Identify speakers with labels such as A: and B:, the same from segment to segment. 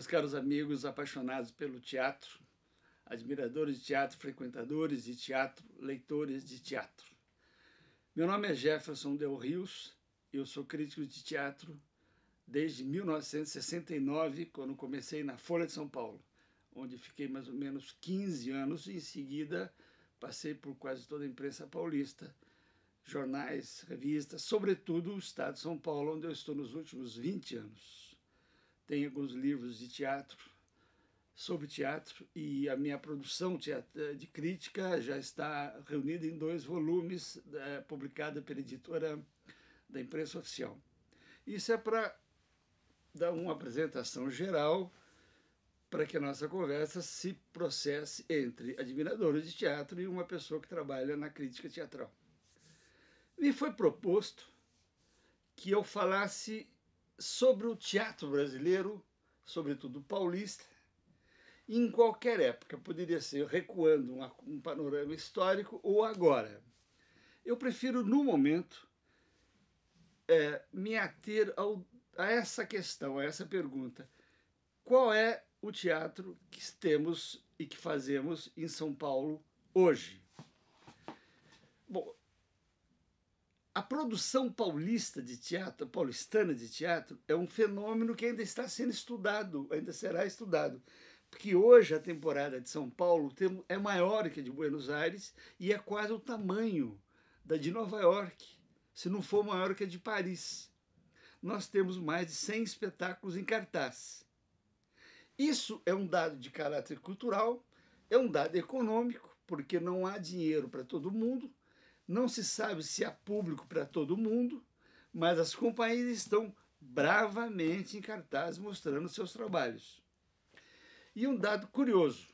A: Meus caros amigos apaixonados pelo teatro, admiradores de teatro, frequentadores de teatro, leitores de teatro. Meu nome é Jefferson Del Rios, eu sou crítico de teatro desde 1969, quando comecei na Folha de São Paulo, onde fiquei mais ou menos 15 anos e em seguida passei por quase toda a imprensa paulista, jornais, revistas, sobretudo o Estado de São Paulo, onde eu estou nos últimos 20 anos. Tenho alguns livros de teatro, sobre teatro, e a minha produção de crítica já está reunida em 2 volumes, publicada pela editora da Imprensa Oficial. Isso é para dar uma apresentação geral para que a nossa conversa se processe entre admiradores de teatro e uma pessoa que trabalha na crítica teatral. Me foi proposto que eu falasse sobre o teatro brasileiro, sobretudo paulista, em qualquer época. Poderia ser recuando um panorama histórico ou agora. Eu prefiro, no momento, me ater a essa questão, a essa pergunta. Qual é o teatro que temos e que fazemos em São Paulo hoje? Bom, a produção paulistana de teatro, é um fenômeno que ainda está sendo estudado, ainda será estudado. Porque hoje a temporada de São Paulo é maior que a de Buenos Aires e é quase o tamanho da de Nova York, se não for maior que a de Paris. Nós temos mais de 100 espetáculos em cartaz. Isso é um dado de caráter cultural, é um dado econômico, porque não há dinheiro para todo mundo, não se sabe se há público para todo mundo, mas as companhias estão bravamente em cartaz mostrando seus trabalhos. E um dado curioso,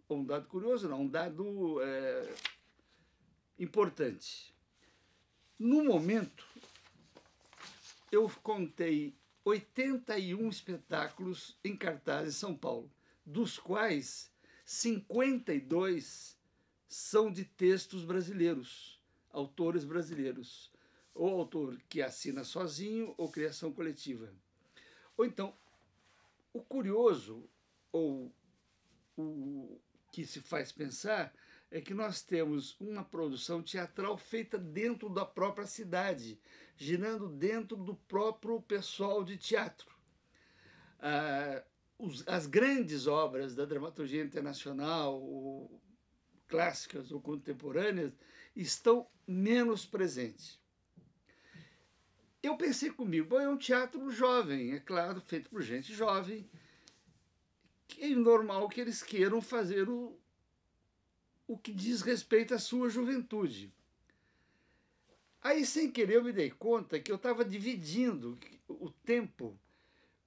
A: um dado importante. No momento, eu contei 81 espetáculos em cartaz em São Paulo, dos quais 52 são de textos brasileiros, autores brasileiros, ou autor que assina sozinho ou criação coletiva. Ou então, o curioso, ou o que se faz pensar, é que nós temos uma produção teatral feita dentro da própria cidade, girando dentro do próprio pessoal de teatro. As grandes obras da dramaturgia internacional, ou clássicas ou contemporâneas, estão menos presentes. Eu pensei comigo, bom, é um teatro jovem, é claro, feito por gente jovem, que é normal que eles queiram fazer o que diz respeito à sua juventude. Aí, sem querer, eu me dei conta que eu estava dividindo o tempo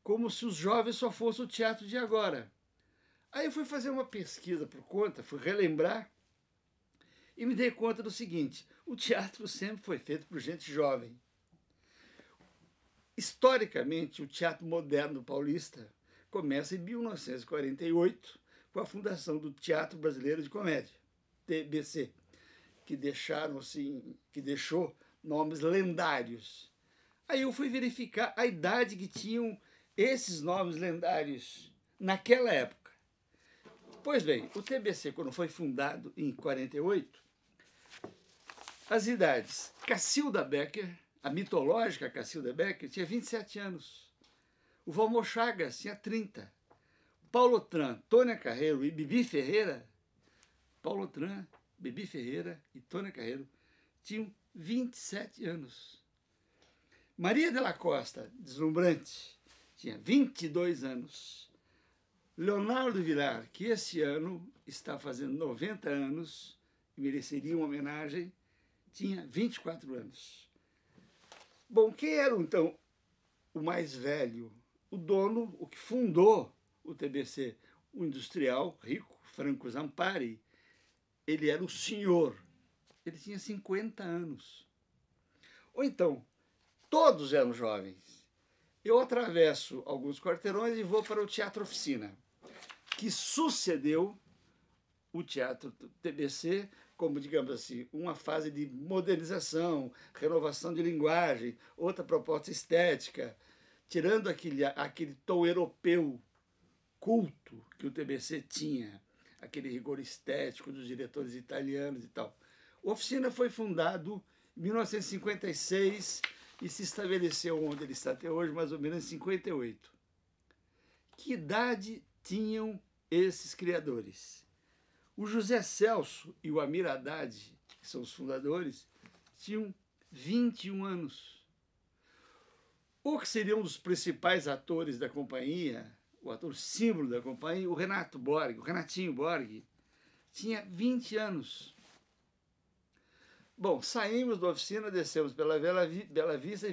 A: como se os jovens só fossem o teatro de agora. Aí eu fui fazer uma pesquisa por conta, fui relembrar, e me dei conta do seguinte: o teatro sempre foi feito por gente jovem. Historicamente, o teatro moderno paulista começa em 1948, com a fundação do Teatro Brasileiro de Comédia, TBC, que deixou nomes lendários. Aí eu fui verificar a idade que tinham esses nomes lendários naquela época. Pois bem, o TBC, quando foi fundado em 48, as idades: Cacilda Becker, a mitológica Cacilda Becker, tinha 27 anos. O Valmor Chagas tinha 30. Paulo Otran, Tônia Carreiro e Bibi Ferreira, tinham 27 anos. Maria de la Costa, deslumbrante, tinha 22 anos. Leonardo Vilar, que esse ano está fazendo 90 anos, e mereceria uma homenagem, tinha 24 anos. Bom, quem era, então, o mais velho? O dono, o que fundou o TBC, o industrial rico, Franco Zampari. Ele era o senhor. Ele tinha 50 anos. Ou então, todos eram jovens. Eu atravesso alguns quarteirões e vou para o Teatro Oficina, que sucedeu o Teatro TBC como, digamos assim, uma fase de modernização, renovação de linguagem, outra proposta estética, tirando aquele tom europeu culto que o TBC tinha, aquele rigor estético dos diretores italianos e tal. A oficina foi fundado em 1956 e se estabeleceu onde ele está até hoje, mais ou menos em 58. Que idade tinham esses criadores? O José Celso e o Amir Haddad, que são os fundadores, tinham 21 anos. O que seria um dos principais atores da companhia, o ator símbolo da companhia, o Renatinho Borg, tinha 20 anos. Bom, saímos da oficina, descemos pela Bela Vista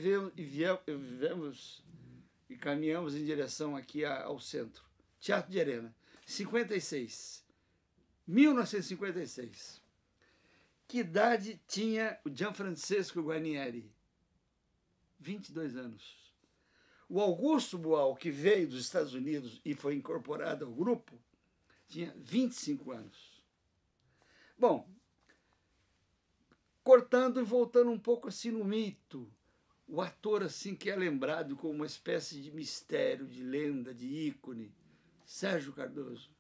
A: e caminhamos em direção aqui ao centro. Teatro de Arena, 1956. Que idade tinha o Gianfrancesco Guarnieri? 22 anos. O Augusto Boal, que veio dos Estados Unidos e foi incorporado ao grupo, tinha 25 anos. Bom, cortando e voltando um pouco assim no mito, o ator assim que é lembrado como uma espécie de mistério, de lenda, de ícone, Sérgio Cardoso.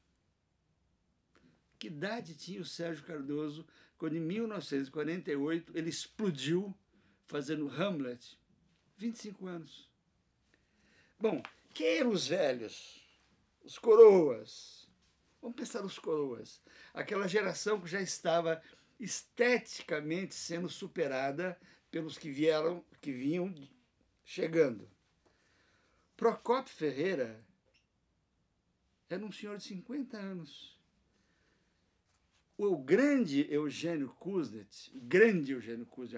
A: Que idade tinha o Sérgio Cardoso quando, em 1948, ele explodiu fazendo Hamlet? 25 anos. Bom, quem eram os velhos? Os coroas. Vamos pensar nos coroas. Aquela geração que já estava esteticamente sendo superada pelos que vinham chegando. Procópio Ferreira era um senhor de 50 anos. O grande Eugênio Kuznet,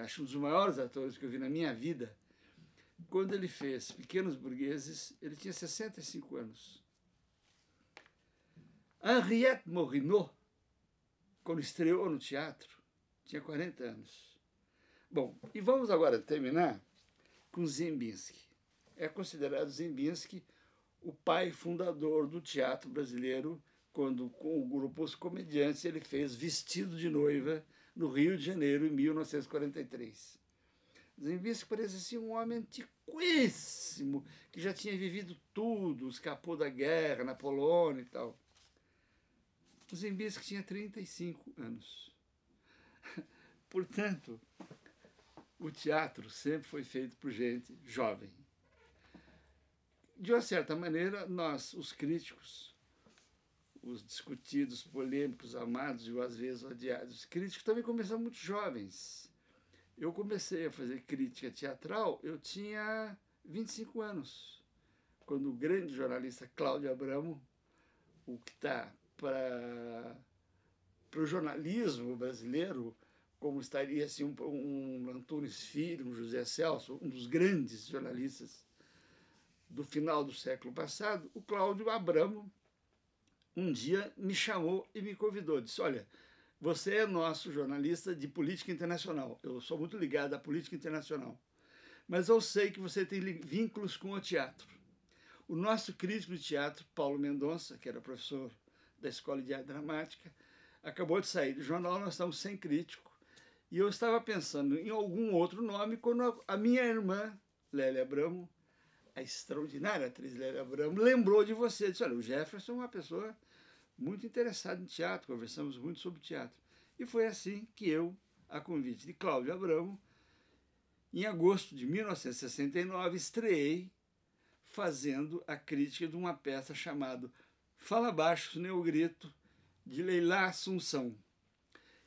A: acho um dos maiores atores que eu vi na minha vida, quando ele fez Pequenos Burgueses, ele tinha 65 anos. Henriette Morinot, quando estreou no teatro, tinha 40 anos. Bom, e vamos agora terminar com Ziembinski. É considerado Ziembinski o pai fundador do teatro brasileiro, quando, com o grupo Os Comediantes, ele fez Vestido de Noiva no Rio de Janeiro, em 1943. Ziembinski parecia assim, um homem antiquíssimo, que já tinha vivido tudo, escapou da guerra na Polônia e tal. O Ziembinski tinha 35 anos. Portanto, o teatro sempre foi feito por gente jovem. De uma certa maneira, nós, os críticos, os discutidos, polêmicos, amados e às vezes odiados críticos, também começamos muito jovens. Eu comecei a fazer crítica teatral, eu tinha 25 anos, quando o grande jornalista Cláudio Abramo, o que está para o jornalismo brasileiro, como estaria assim, um Antunes Filho, um José Celso, um dos grandes jornalistas do final do século passado, o Cláudio Abramo um dia me chamou e me convidou, disse, olha, você é nosso jornalista de política internacional, eu sou muito ligado à política internacional, mas eu sei que você tem vínculos com o teatro. O nosso crítico de teatro, Paulo Mendonça, que era professor da Escola de Arte Dramática, acabou de sair do jornal, nós estamos sem crítico, e eu estava pensando em algum outro nome, quando a minha irmã, Lélia Abramo, a extraordinária atriz Lélia Abramo, lembrou de você, disse, olha, o Jefferson é uma pessoa muito interessada em teatro, conversamos muito sobre teatro. E foi assim que eu, a convite de Cláudio Abramo, em agosto de 1969, estreei fazendo a crítica de uma peça chamada Fala Baixo, Meu Grito, de Leilá Assunção.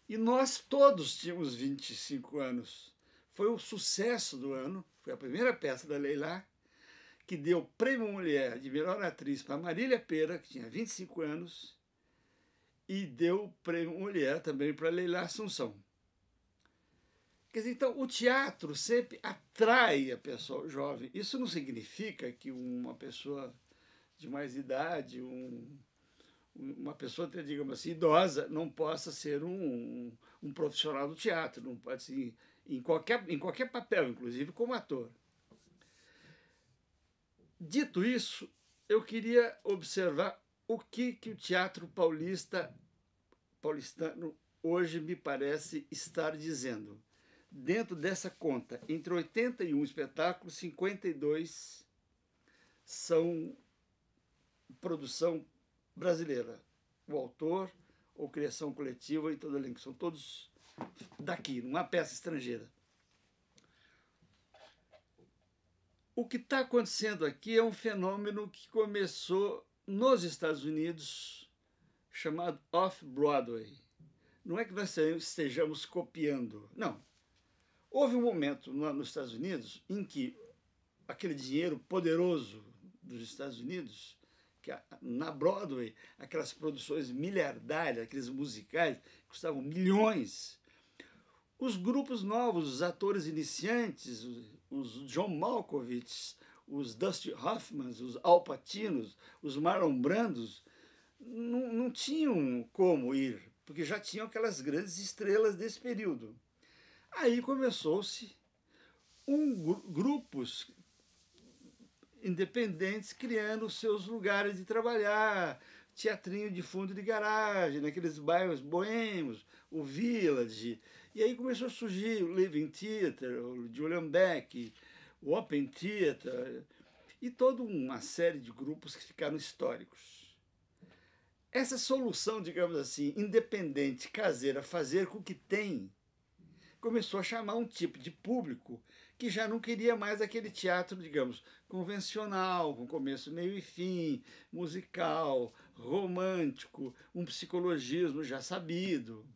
A: E nós todos tínhamos 25 anos. Foi o sucesso do ano, foi a primeira peça da Leilá, que deu Prêmio Mulher de Melhor Atriz para Marília Pêra, que tinha 25 anos, e deu Prêmio Mulher também para Leilá Assunção. Quer dizer, então, o teatro sempre atrai a pessoa jovem. Isso não significa que uma pessoa de mais idade, uma pessoa, digamos assim, idosa, não possa ser um profissional do teatro, não pode ser em qualquer papel, inclusive como ator. Dito isso, eu queria observar o que o teatro paulistano hoje me parece estar dizendo. Dentro dessa conta, entre 81 espetáculos, 52 são produção brasileira. O autor, ou criação coletiva e todo o elenco. São todos daqui, não há peça estrangeira. O que está acontecendo aqui é um fenômeno que começou nos Estados Unidos, chamado Off-Broadway. Não é que nós estejamos copiando, não. Houve um momento nos Estados Unidos em que aquele dinheiro poderoso dos Estados Unidos, que na Broadway, aquelas produções miliardárias, aqueles musicais, custavam milhões. Os grupos novos, os atores iniciantes, os John Malkovich, os Dustin Hoffman, os Al Pacinos, os Marlon Brandos, não tinham como ir, porque já tinham aquelas grandes estrelas desse período. Aí começou-se grupos independentes criando seus lugares de trabalhar, teatrinho de fundo de garagem, naqueles bairros boêmios, o Village. E aí começou a surgir o Living Theatre, o Julian Beck, o Open Theatre, e toda uma série de grupos que ficaram históricos. Essa solução, digamos assim, independente, caseira, fazer com o que tem, começou a chamar um tipo de público que já não queria mais aquele teatro, digamos, convencional, com começo, meio e fim, musical, romântico, um psicologismo já sabido.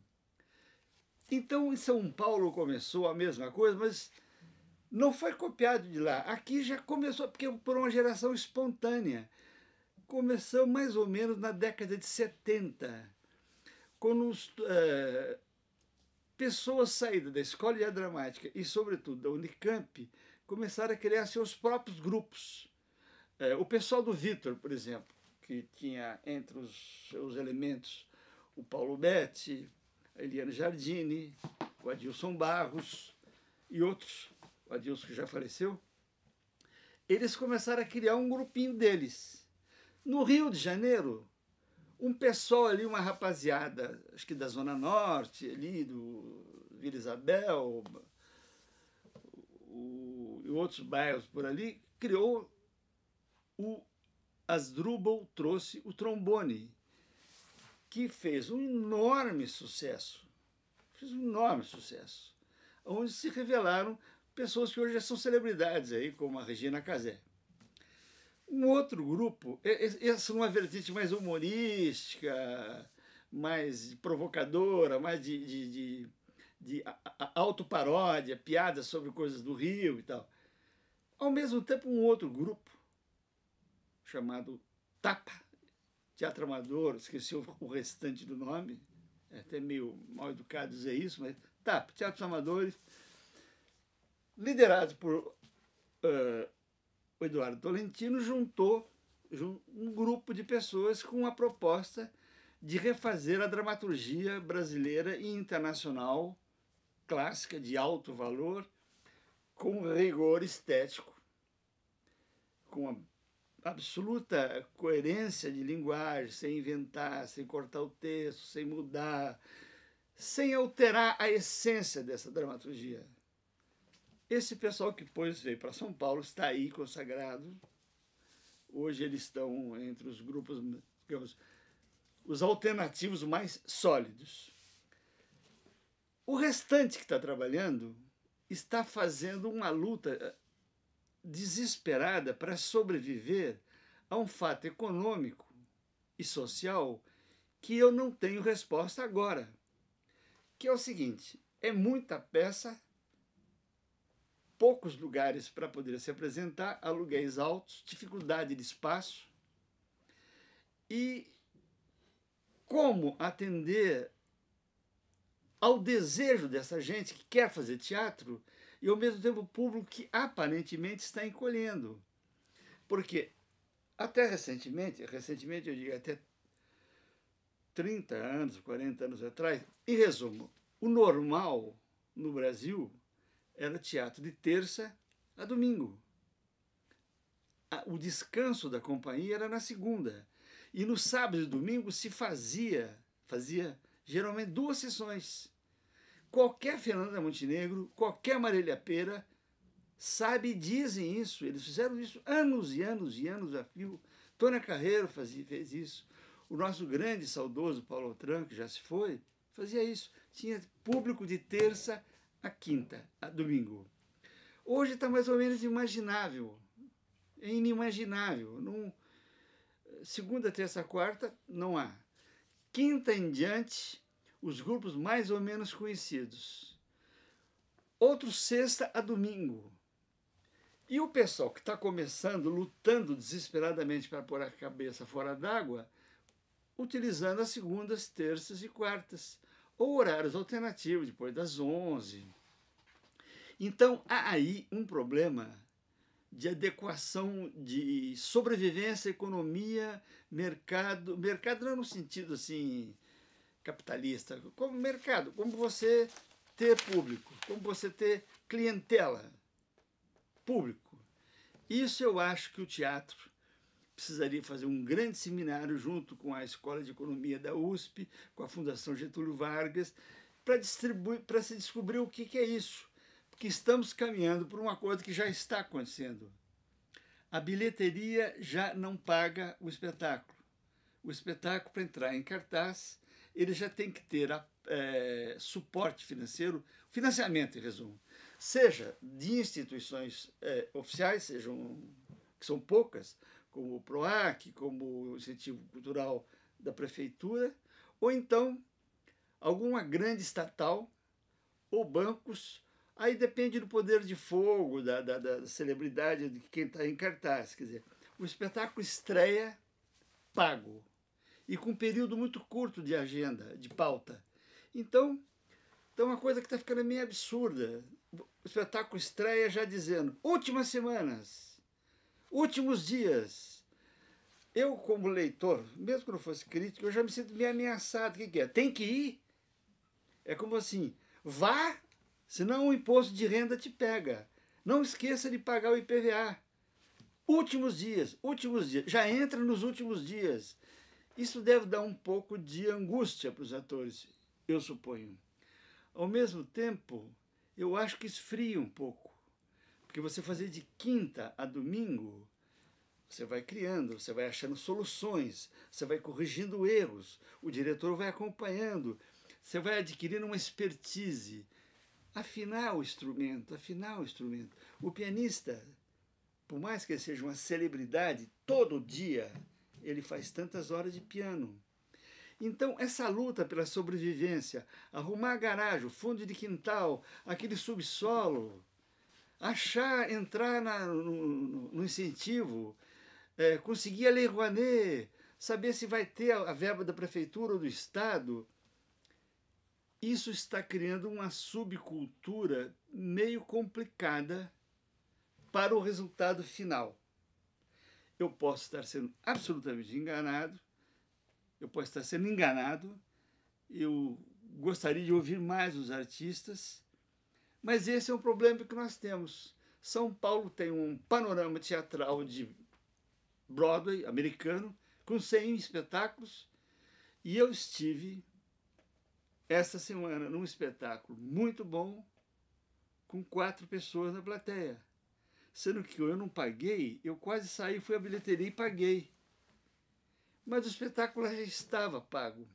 A: Então, em São Paulo começou a mesma coisa, mas não foi copiado de lá. Aqui já começou, porque por uma geração espontânea. Começou mais ou menos na década de 70, quando pessoas saídas da Escola de Arte Dramática e, sobretudo, da Unicamp, começaram a criar seus próprios grupos. O pessoal do Vitor, por exemplo, que tinha entre os seus elementos o Paulo Betti, a Eliane Jardini, o Adilson Barros e outros, o Adilson que já faleceu, eles começaram a criar um grupinho deles. No Rio de Janeiro, um pessoal ali, uma rapaziada, acho que da Zona Norte, ali do Vila Isabel, e outros bairros por ali, criou o Asdrubal, trouxe o trombone, que fez um enorme sucesso. Onde se revelaram pessoas que hoje já são celebridades, aí, como a Regina Casé. Um outro grupo, essa é uma vertente mais humorística, mais provocadora, mais de autoparódia, piadas sobre coisas do Rio e tal. Ao mesmo tempo, um outro grupo, chamado Tapa, Teatro Amador, esqueci o restante do nome, é até meio mal educado dizer isso, mas Tapa, Teatros Amadores, liderado por o Eduardo Tolentino, juntou um grupo de pessoas com uma proposta de refazer a dramaturgia brasileira e internacional clássica, de alto valor, com rigor estético, com a absoluta coerência de linguagem, sem inventar, sem cortar o texto, sem mudar, sem alterar a essência dessa dramaturgia. Esse pessoal que depois veio para São Paulo está aí consagrado. Hoje eles estão entre os grupos, digamos, os alternativos mais sólidos. O restante que está trabalhando está fazendo uma luta desesperada para sobreviver a um fato econômico e social que eu não tenho resposta agora, que é o seguinte: é muita peça, poucos lugares para poder se apresentar, aluguéis altos, dificuldade de espaço, e como atender ao desejo dessa gente que quer fazer teatro e, ao mesmo tempo, o público que aparentemente está encolhendo. Porque até recentemente eu digo até 30 anos, 40 anos atrás, em resumo, o normal no Brasil era teatro de terça a domingo. O descanso da companhia era na segunda. E no sábado e domingo se fazia geralmente 2 sessões. Qualquer Fernanda Montenegro, qualquer Marília Pêra sabe e dizem isso. Eles fizeram isso anos e anos e anos a fio. Tônia Carreiro fez isso. O nosso grande, saudoso Paulo Autran, que já se foi, fazia isso. Tinha público de terça a quinta, a domingo. Hoje está mais ou menos imaginável. É inimaginável. Não, segunda, terça, quarta, não há. Quinta em diante, os grupos mais ou menos conhecidos. Outro sexta a domingo. E o pessoal que está começando, lutando desesperadamente para pôr a cabeça fora d'água, utilizando as segundas, terças e quartas, ou horários alternativos, depois das 11. Então, há aí um problema de adequação de sobrevivência, economia, mercado. Mercado não no sentido assim capitalista, como mercado, como você ter público, como você ter clientela, público. Isso eu acho que o teatro precisaria fazer um grande seminário junto com a Escola de Economia da USP, com a Fundação Getúlio Vargas, para se descobrir o que é isso. Porque estamos caminhando por uma coisa que já está acontecendo. A bilheteria já não paga o espetáculo. O espetáculo, para entrar em cartaz, ele já tem que ter suporte financeiro, financiamento, em resumo. Seja de instituições oficiais, que são poucas, como o PROAC, como o Incentivo Cultural da Prefeitura, ou então alguma grande estatal ou bancos. Aí depende do poder de fogo, da celebridade de quem está em cartaz. Quer dizer, o espetáculo estreia pago e com um período muito curto de agenda, de pauta. Então é uma coisa que está ficando meio absurda. O espetáculo estreia já dizendo últimas semanas, últimos dias. Eu, como leitor, mesmo que não fosse crítico, eu já me sinto meio ameaçado. O que é? Tem que ir? É como assim, vá, senão o imposto de renda te pega. Não esqueça de pagar o IPVA. Últimos dias, já entra nos últimos dias. Isso deve dar um pouco de angústia para os atores, eu suponho. Ao mesmo tempo, eu acho que esfria um pouco. Porque você fazer de quinta a domingo, você vai criando, você vai achando soluções, você vai corrigindo erros, o diretor vai acompanhando, você vai adquirindo uma expertise. Afinar o instrumento. O pianista, por mais que ele seja uma celebridade, todo dia ele faz tantas horas de piano. Então, essa luta pela sobrevivência, arrumar a garagem, o fundo de quintal, aquele subsolo, entrar no incentivo, conseguir a Lei Rouanet, saber se vai ter a verba da prefeitura ou do Estado, isso está criando uma subcultura meio complicada para o resultado final. Eu posso estar sendo absolutamente enganado, eu gostaria de ouvir mais os artistas, mas esse é um problema que nós temos. São Paulo tem um panorama teatral de Broadway americano, com 100 espetáculos, e eu estive essa semana num espetáculo muito bom, com 4 pessoas na plateia. Sendo que eu não paguei, eu quase saí, fui à bilheteria e paguei. Mas o espetáculo já estava pago.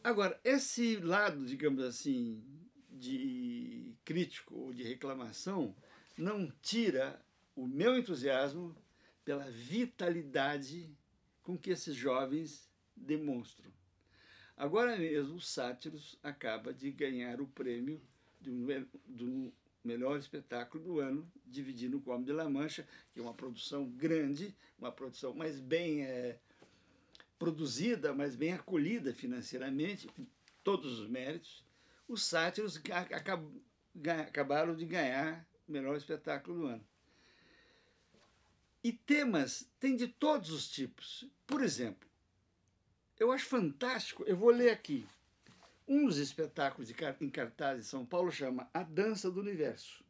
A: Agora, esse lado, digamos assim, de crítico ou de reclamação, não tira o meu entusiasmo pela vitalidade com que esses jovens demonstram. Agora mesmo, o Sátiros acaba de ganhar o prêmio do melhor espetáculo do ano, dividindo com o Homem de La Mancha, que é uma produção grande, uma produção mais bem produzida, mais bem acolhida financeiramente, com todos os méritos. Os Sátiros acabaram de ganhar o melhor espetáculo do ano. E temas tem de todos os tipos. Por exemplo, eu acho fantástico, eu vou ler aqui. Um dos espetáculos em cartaz de São Paulo chama A Dança do Universo.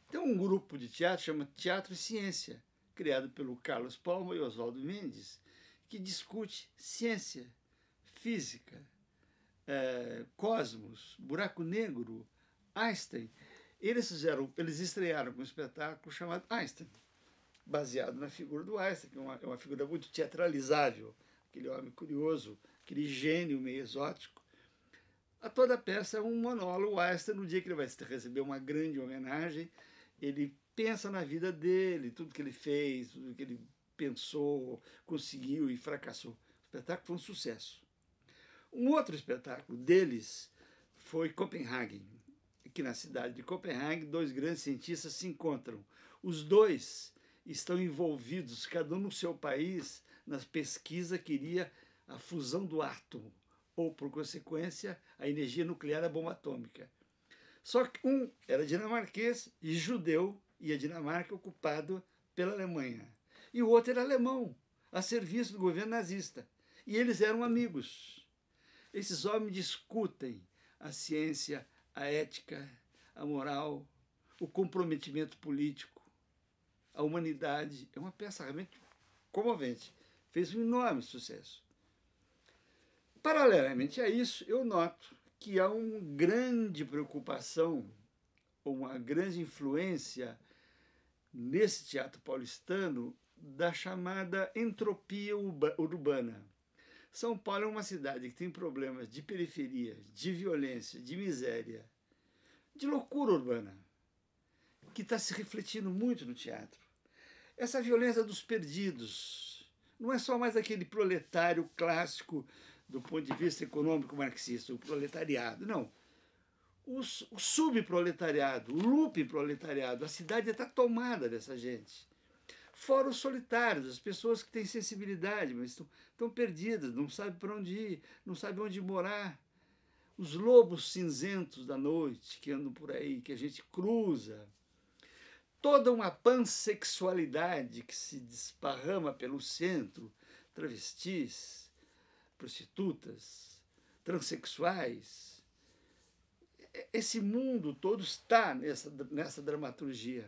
A: Tem um grupo de teatro chama Teatro e Ciência, criado pelo Carlos Palma e Oswaldo Mendes, que discute ciência, física, cosmos, buraco negro, Einstein. Eles estrearam com um espetáculo chamado Einstein. baseado na figura do Einstein, que é uma figura muito teatralizável, aquele homem curioso, aquele gênio meio exótico. A toda a peça é um monólogo. O Einstein, no dia que ele vai receber uma grande homenagem, ele pensa na vida dele, tudo que ele fez, tudo que ele pensou, conseguiu e fracassou. O espetáculo foi um sucesso. Um outro espetáculo deles foi Copenhague, que na cidade de Copenhague, dois grandes cientistas se encontram. Os dois estão envolvidos, cada um no seu país, nas pesquisas que iria a fusão do átomo, ou, por consequência, a energia nuclear da bomba atômica. Só que um era dinamarquês e judeu, e a Dinamarca ocupada pela Alemanha. E o outro era alemão, a serviço do governo nazista. E eles eram amigos. Esses homens discutem a ciência, a ética, a moral, o comprometimento político, a humanidade. É uma peça realmente comovente. Fez um enorme sucesso. Paralelamente a isso, eu noto que há uma grande preocupação, uma grande influência nesse teatro paulistano da chamada entropia urbana. São Paulo é uma cidade que tem problemas de periferia, de violência, de miséria, de loucura urbana, que está se refletindo muito no teatro. Essa violência dos perdidos não é só mais aquele proletário clássico do ponto de vista econômico marxista, o proletariado, não. O subproletariado, o loop proletariado, a cidade está tomada dessa gente. Fora os solitários, as pessoas que têm sensibilidade, mas estão perdidas, não sabem para onde ir, não sabem onde morar. Os lobos cinzentos da noite que andam por aí, que a gente cruza. Toda uma pansexualidade que se desparrama pelo centro, travestis, prostitutas, transexuais. Esse mundo todo está nessa dramaturgia.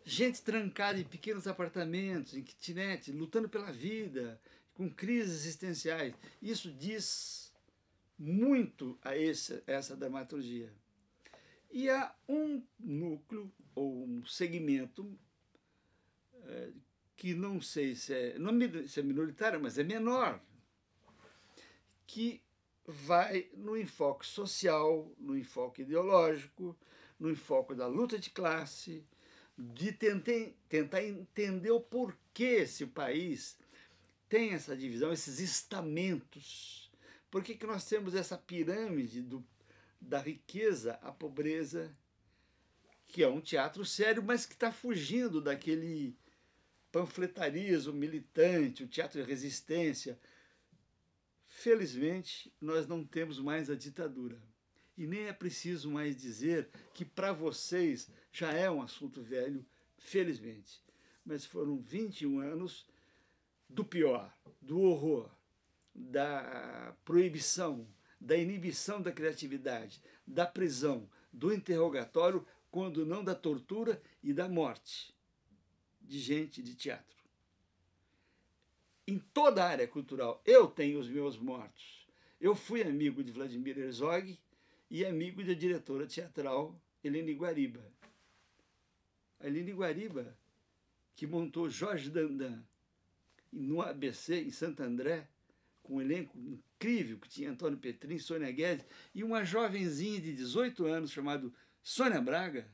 A: Gente trancada em pequenos apartamentos, em kitnet, lutando pela vida, com crises existenciais. Isso diz muito a essa dramaturgia. E há um núcleo, ou um segmento, que não sei se é minoritário, mas é menor, que vai no enfoque social, no enfoque ideológico, no enfoque da luta de classe, de tentar entender o porquê esse país tem essa divisão, esses estamentos. Por que nós temos essa pirâmide da riqueza à pobreza, que é um teatro sério, mas que está fugindo daquele panfletarismo militante, o teatro de resistência. Felizmente, nós não temos mais a ditadura. E nem é preciso mais dizer que para vocês já é um assunto velho, felizmente. Mas foram 21 anos do pior, do horror, da proibição, da inibição da criatividade, da prisão, do interrogatório, quando não da tortura e da morte de gente de teatro. Em toda a área cultural, eu tenho os meus mortos. Eu fui amigo de Vladimir Herzog e amigo da diretora teatral Helene Guariba. A Helene Guariba, que montou Jorge Dandan no ABC, em Santo André, com um elenco incrível, que tinha Antônio Petrin, Sônia Guedes, e uma jovenzinha de 18 anos, chamada Sônia Braga.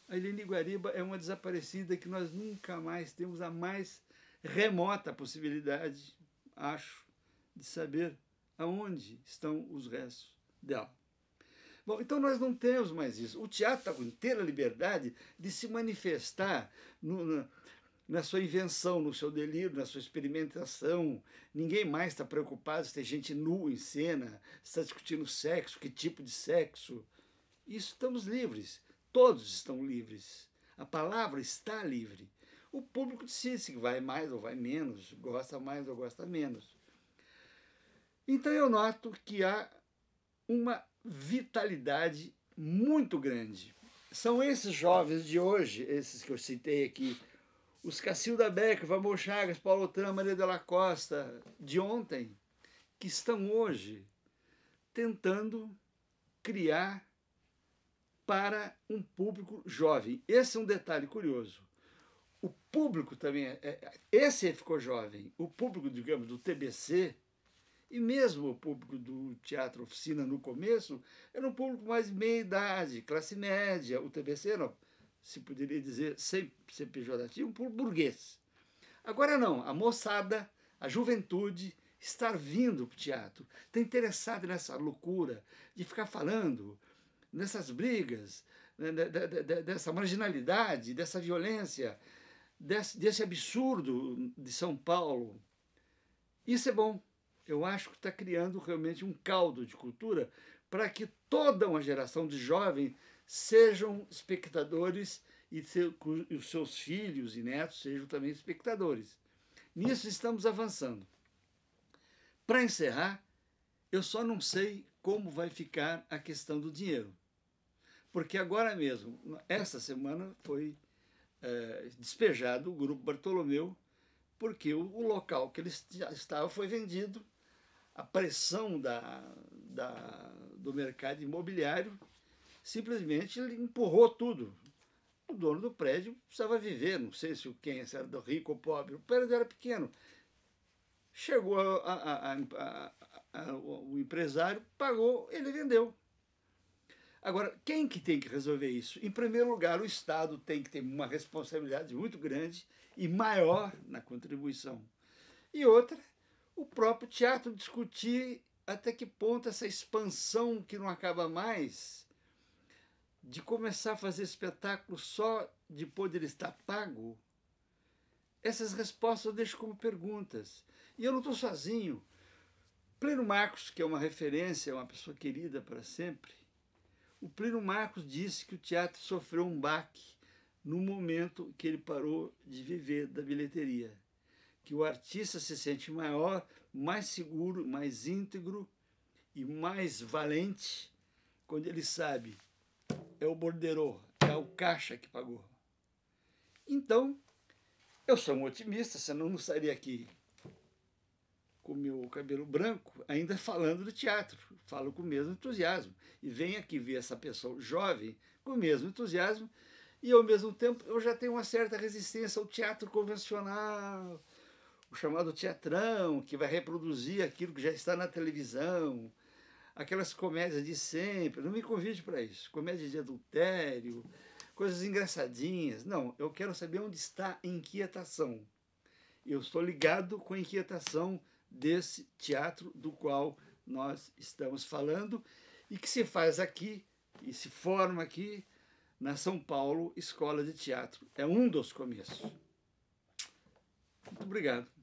A: A Helene Guariba é uma desaparecida que nós nunca mais temos a mais remota possibilidade, acho, de saber aonde estão os restos dela. Bom, então nós não temos mais isso. O teatro está com inteira liberdade de se manifestar na sua invenção, no seu delírio, na sua experimentação. Ninguém mais está preocupado se tem gente nua em cena, se está discutindo sexo, que tipo de sexo. Isso, estamos livres. Todos estão livres. A palavra está livre. O público decide se vai mais ou vai menos, gosta mais ou gosta menos. Então eu noto que há uma vitalidade muito grande. São esses jovens de hoje, esses que eu citei aqui, os Cacilda Becker, Valmor Chagas, Paulo Tran, Maria de la Costa, de ontem, que estão hoje tentando criar para um público jovem. Esse é um detalhe curioso. público também, esse ficou jovem. O público, digamos, do TBC, e mesmo o público do Teatro Oficina no começo, era um público mais de meia idade, classe média. O TBC, não, se poderia dizer, sem ser pejorativo, um público burguês. Agora não, a moçada, a juventude, está vindo para o teatro, está interessada nessa loucura de ficar falando, nessas brigas, dessa marginalidade, dessa violência, desse absurdo de São Paulo. Isso é bom. Eu acho que está criando realmente um caldo de cultura para que toda uma geração de jovens sejam espectadores e os seus filhos e netos sejam também espectadores. Nisso estamos avançando. Para encerrar, eu só não sei como vai ficar a questão do dinheiro. Porque agora mesmo, essa semana, foi despejado o Grupo Bartolomeu, porque o local que ele estava foi vendido. A pressão do mercado imobiliário simplesmente ele empurrou tudo. O dono do prédio precisava viver, não sei se era do rico ou pobre, o prédio era pequeno. Chegou o empresário, pagou, ele vendeu. Agora, quem que tem que resolver isso? Em primeiro lugar, o Estado tem que ter uma responsabilidade muito grande e maior na contribuição. E outra, o próprio teatro discutir até que ponto essa expansão que não acaba mais, de começar a fazer espetáculo só depois de ele estar pago, essas respostas eu deixo como perguntas. E eu não estou sozinho. Plínio Marcos, que é uma referência, uma pessoa querida para sempre, o Plínio Marcos disse que o teatro sofreu um baque no momento que ele parou de viver da bilheteria. Que o artista se sente maior, mais seguro, mais íntegro e mais valente quando ele sabe é o borderô, é o caixa que pagou. Então, eu sou um otimista, senão não estaria aqui com o meu cabelo branco, ainda falando do teatro. Falo com o mesmo entusiasmo. E venho aqui ver essa pessoa jovem com o mesmo entusiasmo e, ao mesmo tempo, eu já tenho uma certa resistência ao teatro convencional, o chamado teatrão, que vai reproduzir aquilo que já está na televisão, aquelas comédias de sempre. Não me convide para isso. Comédia de adultério, coisas engraçadinhas. Não, eu quero saber onde está a inquietação. Eu estou ligado com a inquietação desse teatro do qual nós estamos falando e que se faz aqui e se forma aqui na São Paulo Escola de Teatro. É um dos começos. Muito obrigado.